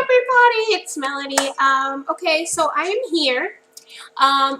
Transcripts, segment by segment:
everybody, it's Melanie. Okay, so I am here.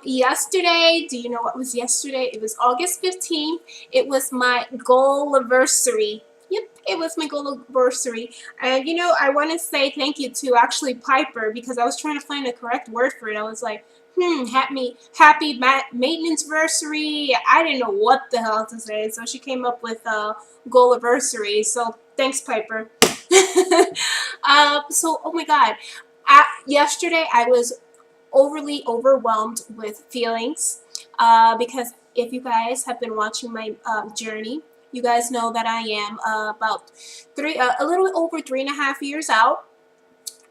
Yesterday, do you know what was yesterday? It was August 15th. It was my Goaliversary. Yep, it was my Goaliversary. And you know, I want to say thank you to actually Piper, because I was trying to find the correct word for it. I was like, happy maintenance versary. I didn't know what the hell to say, so she came up with Goaliversary. So thanks, Piper. So, oh my God, yesterday I was overly overwhelmed with feelings because if you guys have been watching my journey, you guys know that I am about a little over 3.5 years out,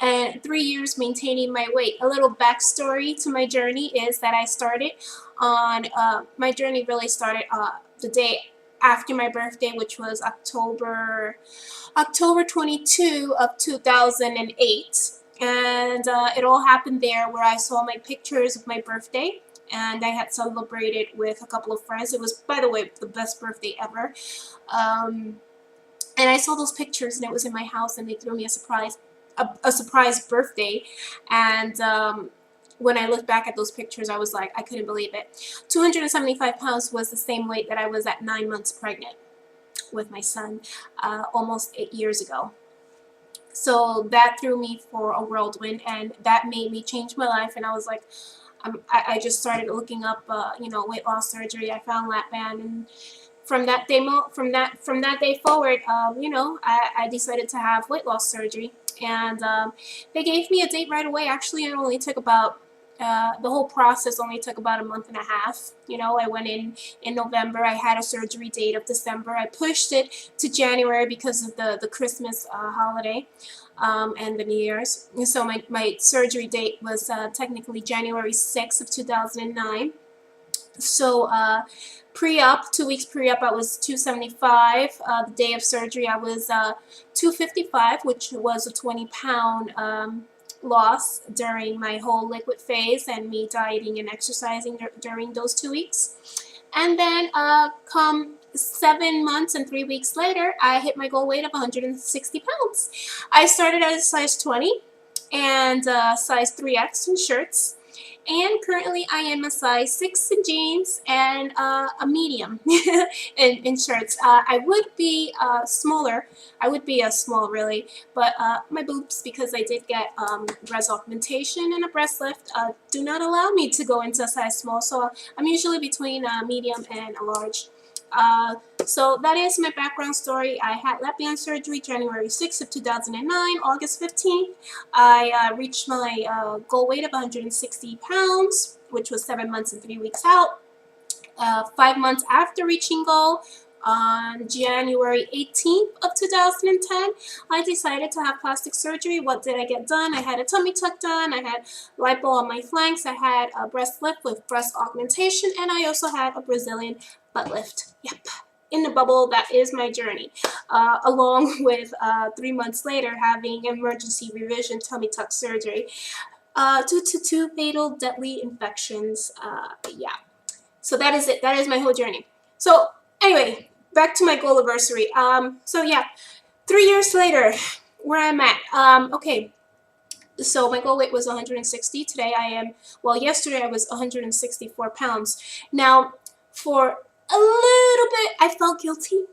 and 3 years maintaining my weight. A little backstory to my journey is that I started on my journey really started the day after my birthday, which was October 22 of 2008. And it all happened there, where I saw my pictures of my birthday, and I had celebrated with a couple of friends. It was, by the way, the best birthday ever. And I saw those pictures, and it was in my house, and they threw me a surprise birthday. And when I looked back at those pictures, I was like, I couldn't believe it. 275 pounds was the same weight that I was at 9 months pregnant with my son almost 8 years ago. So that threw me for a whirlwind, and that made me change my life. And I was like, I just started looking up, you know, weight loss surgery. I found Lapband, and from that day forward, you know, I decided to have weight loss surgery, and they gave me a date right away. Actually, it only took about the whole process only took about a month and a half. You know, I went in November. I had a surgery date of December. I pushed it to January because of the Christmas holiday and the New Year's. And so my surgery date was technically January 6th of 2009. So pre-op, 2 weeks pre-op, I was 275. The day of surgery, I was 255, which was a 20-pound loss during my whole liquid phase and me dieting and exercising during those 2 weeks. And then come 7 months and 3 weeks later, I hit my goal weight of 160 pounds. I started as a size 20 and size 3X in shirts. And currently I am a size 6 in jeans and a medium in shirts. I would be smaller. I would be a small really, but my boobs, because I did get breast augmentation and a breast lift, do not allow me to go into a size small. So I'm usually between a medium and a large. So that is my background story. I had Lapand surgery January 6th of 2009. August 15th, I reached my goal weight of 160 pounds, which was 7 months and 3 weeks out. 5 months after reaching goal, on January 18th of 2010, I decided to have plastic surgery. What did I get done? I had a tummy tuck done, I had lipo on my flanks, I had a breast lift with breast augmentation, and I also had a Brazilian butt lift. Yep, in the bubble. That is my journey, along with 3 months later having emergency revision tummy tuck surgery due to 2 fatal deadly infections. Yeah, so that is it. That is my whole journey. So anyway, back to my Goaliversary. So yeah, 3 years later, where I'm at. Okay, so my goal weight was 160. Today I am, well, yesterday I was 164 pounds. Now, for a little bit, I felt guilty.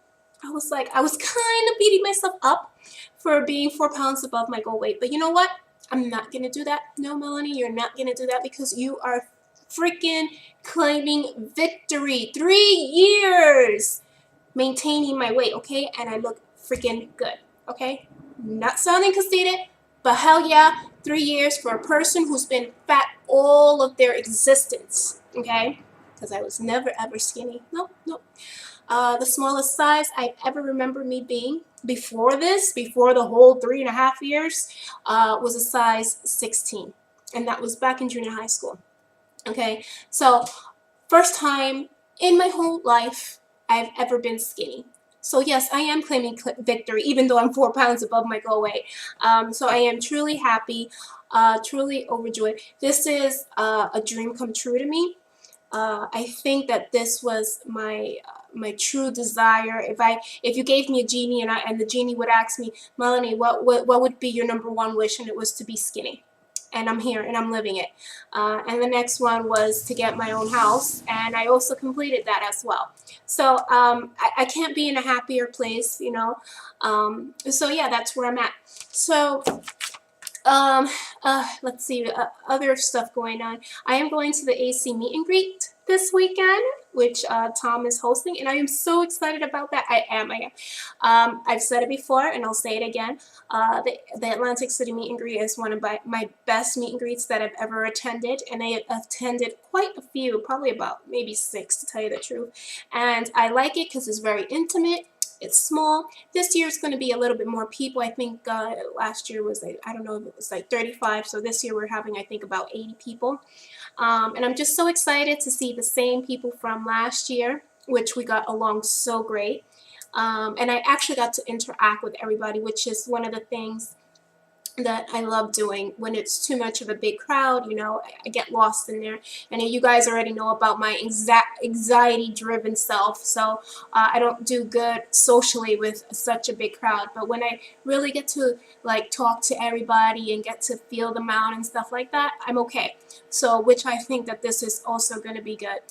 I was like, I was kind of beating myself up for being 4 pounds above my goal weight. But you know what? I'm not going to do that. No, Melanie, you're not going to do that, because you are freaking claiming victory. 3 years maintaining my weight, okay? And I look freaking good, okay? Not sounding conceited, but hell yeah, 3 years for a person who's been fat all of their existence, okay? Because I was never ever skinny. Nope, nope. The smallest size I ever remember me being before this, before the whole 3.5 years, was a size 16. And that was back in junior high school. Okay, so first time in my whole life I've ever been skinny. So yes, I am claiming victory, even though I'm 4 pounds above my goal weight. So I am truly happy, truly overjoyed. This is a dream come true to me. I think that this was my my true desire. If you gave me a genie and the genie would ask me, Melanie, what would be your number one wish, and it was to be skinny. And I'm here and I'm living it. And the next one was to get my own house, and I also completed that as well. So I can't be in a happier place, you know. So yeah, that's where I'm at. So let's see, other stuff going on. I am going to the AC meet and greet this weekend, which Tom is hosting, and I am so excited about that. I am. I've said it before, and I'll say it again. The Atlantic City meet and greet is one of my best meet and greets that I've ever attended, and I have attended quite a few, probably about maybe 6 to tell you the truth. And I like it because it's very intimate. It's small. This year is going to be a little bit more people. I think last year was like, I don't know if it was like 35. So this year we're having, I think, about 80 people. And I'm just so excited to see the same people from last year, which we got along so great. And I actually got to interact with everybody, which is one of the things that I love doing. When it's too much of a big crowd, you know, I get lost in there. And you guys already know about my anxiety-driven self, so I don't do good socially with such a big crowd. But when I really get to like talk to everybody and get to feel them out and stuff like that, I'm okay. So which I think that this is also going to be good.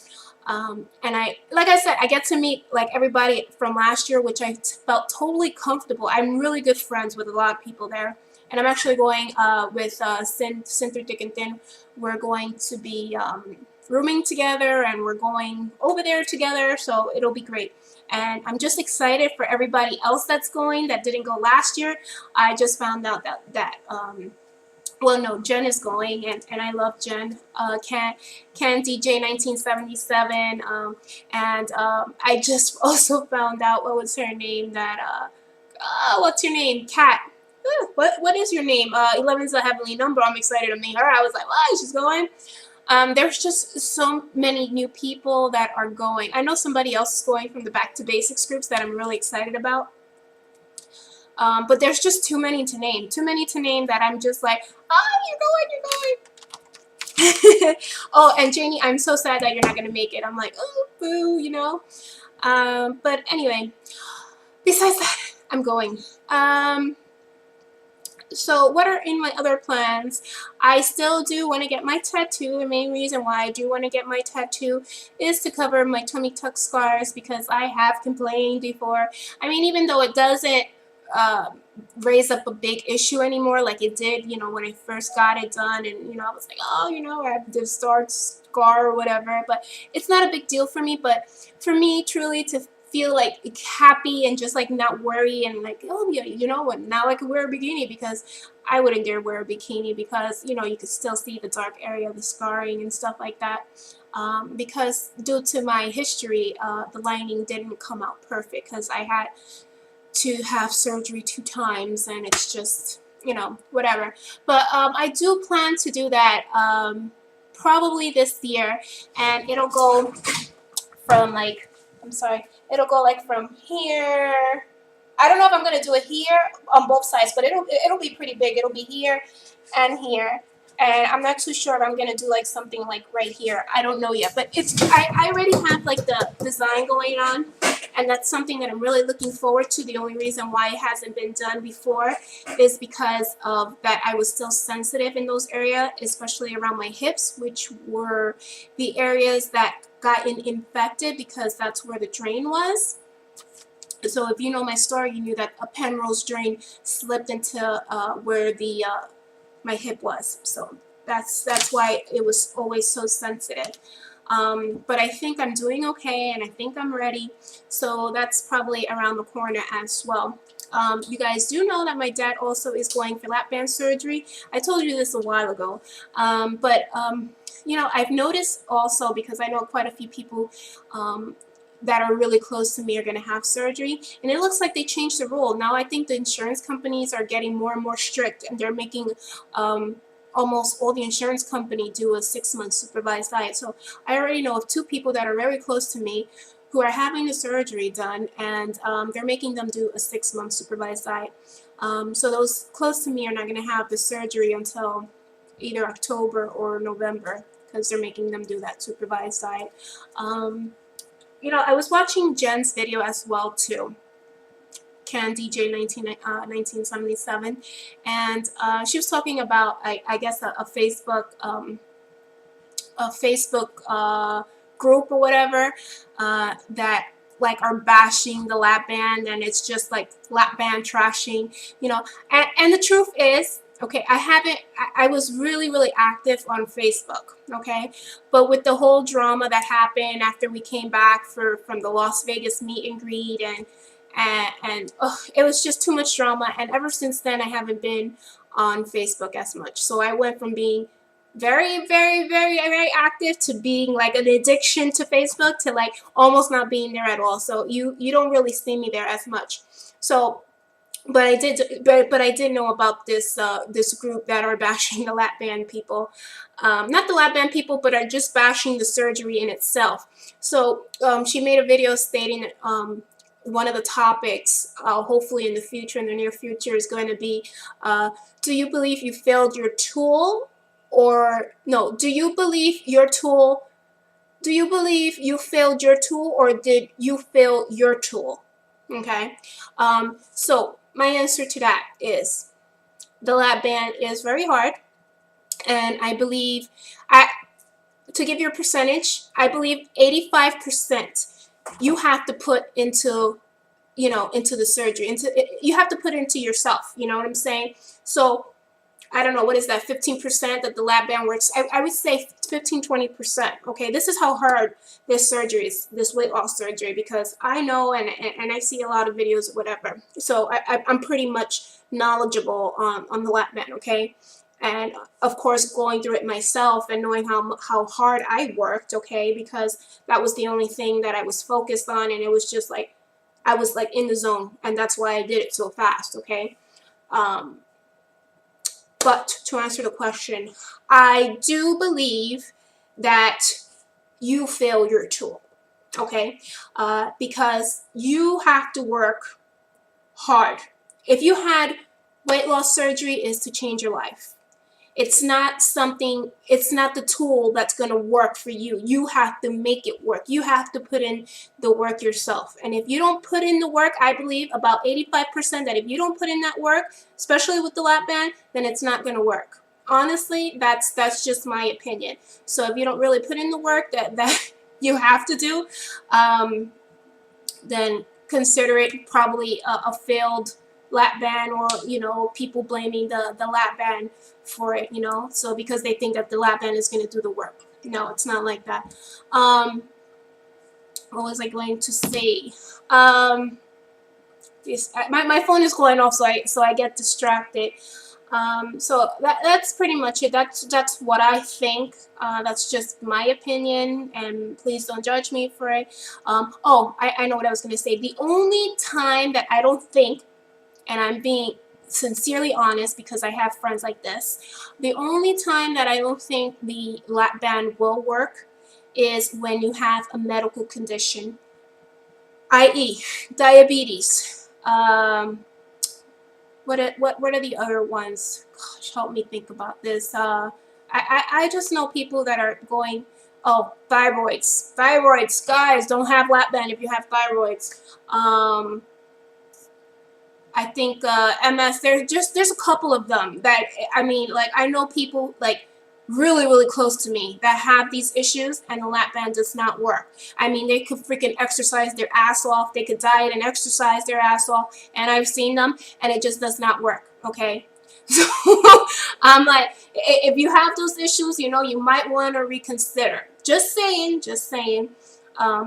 And like I said, I get to meet like everybody from last year, which I felt totally comfortable. I'm really good friends with a lot of people there. And I'm actually going with Sin Through Thick and Thin. We're going to be rooming together, and we're going over there together, so it'll be great. And I'm just excited for everybody else that's going that didn't go last year. I just found out that well, no, Jen is going, and I love Jen. Can DJ 1977, and I just also found out, what was her name, that what's your name, Kat. What is your name? 11's a heavenly number. I'm excited to meet her. I was like, wow, she's going. There's just so many new people that are going. I know somebody else is going from the Back to Basics groups that I'm really excited about. But there's just too many to name. Too many to name that I'm just like, oh, you're going. Oh, and Janie, I'm so sad that you're not going to make it. I'm like, oh, boo, you know. But anyway, besides that, I'm going. So what are in my other plans? I still do want to get my tattoo. The main reason why I do want to get my tattoo is to cover my tummy tuck scars, because I have complained before. I mean, even though it doesn't raise up a big issue anymore like it did, you know, when I first got it done, and, you know, I was like, oh, you know, I have this scar or whatever, but it's not a big deal for me. But for me, truly, to feel like happy and just like not worry and like, oh yeah, you know what, now I can wear a bikini, because I wouldn't dare wear a bikini, because, you know, you could still see the dark area of the scarring and stuff like that, because due to my history, the lining didn't come out perfect, because I had to have surgery 2 times, and it's just, you know, whatever. But I do plan to do that probably this year, and it'll go from like, I'm sorry, it'll go like from here. I don't know if I'm gonna do it here on both sides, but it'll be pretty big. It'll be here and here, and I'm not too sure if I'm gonna do like something like right here. I don't know yet, but it's I already have like the design going on, and that's something that I'm really looking forward to. The only reason why it hasn't been done before is because of that I was still sensitive in those areas, especially around my hips, which were the areas that got infected, because that's where the drain was. So if you know my story, you knew that a Penrose drain slipped into where the my hip was. So that's why it was always so sensitive. But I think I'm doing okay, and I think I'm ready. So that's probably around the corner as well. You guys do know that my dad also is going for Lapand surgery. I told you this a while ago. You know, I've noticed also, because I know quite a few people that are really close to me are going to have surgery, and it looks like they changed the rule. Now I think the insurance companies are getting more and more strict, and they're making almost all the insurance company do a 6-month supervised diet. So I already know of 2 people that are very close to me who are having the surgery done, and they're making them do a 6-month supervised diet. So those close to me are not going to have the surgery until either October or November, because they're making them do that supervised diet. you know, I was watching Jen's video as well too. Can DJ 1977, and she was talking about I guess a Facebook group or whatever that like are bashing the lap band, and it's just like lap band trashing, you know. And the truth is, okay, I was really active on Facebook, okay, but with the whole drama that happened after we came back from the Las Vegas meet and greet, and it was just too much drama, and ever since then I haven't been on Facebook as much. So I went from being very active to being like an addiction to Facebook to like almost not being there at all. So you don't really see me there as much. So but I did know about this this group that are bashing the lap band people, not the lap band people, but are just bashing the surgery in itself. So she made a video stating one of the topics, hopefully in the future, in the near future, is going to be, do you believe you failed your tool? Or no, do you believe you failed your tool, or did you fail your tool? Okay, so my answer to that is the lap band is very hard, and I believe, to give you a percentage, I believe 85% you have to put into, you know, into the surgery, you have to put into yourself, you know what I'm saying? So I don't know, what is that, 15% that the lap band works? I would say 15-20%. Okay, this is how hard this surgery is, this weight loss surgery, because I know and I see a lot of videos or whatever. So I'm pretty much knowledgeable on the lap band, okay? And of course going through it myself and knowing how hard I worked, okay, because that was the only thing that I was focused on, and it was just like I was like in the zone, and that's why I did it so fast, okay? But to answer the question, I do believe that you fail your tool, okay? Because you have to work hard. If you had weight loss surgery, is to change your life. It's not the tool that's going to work for you. You have to make it work. You have to put in the work yourself. And if you don't put in the work, I believe about 85% that if you don't put in that work, especially with the lap band, then it's not going to work. Honestly, that's just my opinion. So if you don't really put in the work that you have to do, then consider it probably a failed lap band, or, you know, people blaming the lap band for it, you know, so because they think that the lap band is going to do the work. No, it's not like that. What was I going to say? My phone is going off, so I get distracted. So that's pretty much it. That's what I think. That's just my opinion, and please don't judge me for it. Oh, I know what I was going to say. The only time that I don't think, and I'm being sincerely honest because I have friends like this, the only time that I don't think the lap band will work is when you have a medical condition, i.e. diabetes. What are the other ones? Gosh, help me think about this. I just know people that are going, oh, thyroids. Thyroids, guys, don't have lap band if you have thyroids. I think MS, there's a couple of them that, I mean, like, I know people like really close to me that have these issues, and the lap band does not work. I mean, they could freaking exercise their ass off, they could diet and exercise their ass off, and I've seen them, and it just does not work, okay? So I'm like, if you have those issues, you know, you might want to reconsider. Just saying, just saying.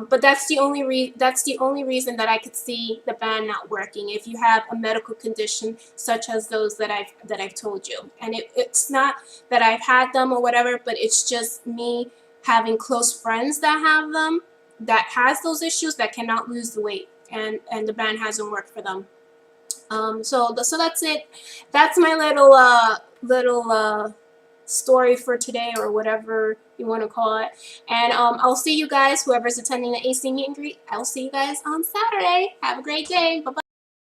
But that's the only reason that I could see the band not working, if you have a medical condition such as those that I've told you. And it's not that I've had them or whatever, but it's just me having close friends that have them, that has those issues, that cannot lose the weight, and the band hasn't worked for them. So that's it. That's my little story for today, or whatever you want to call it. And I'll see you guys, whoever's attending the AC meet and greet, I'll see you guys on Saturday. Have a great day. Bye-bye.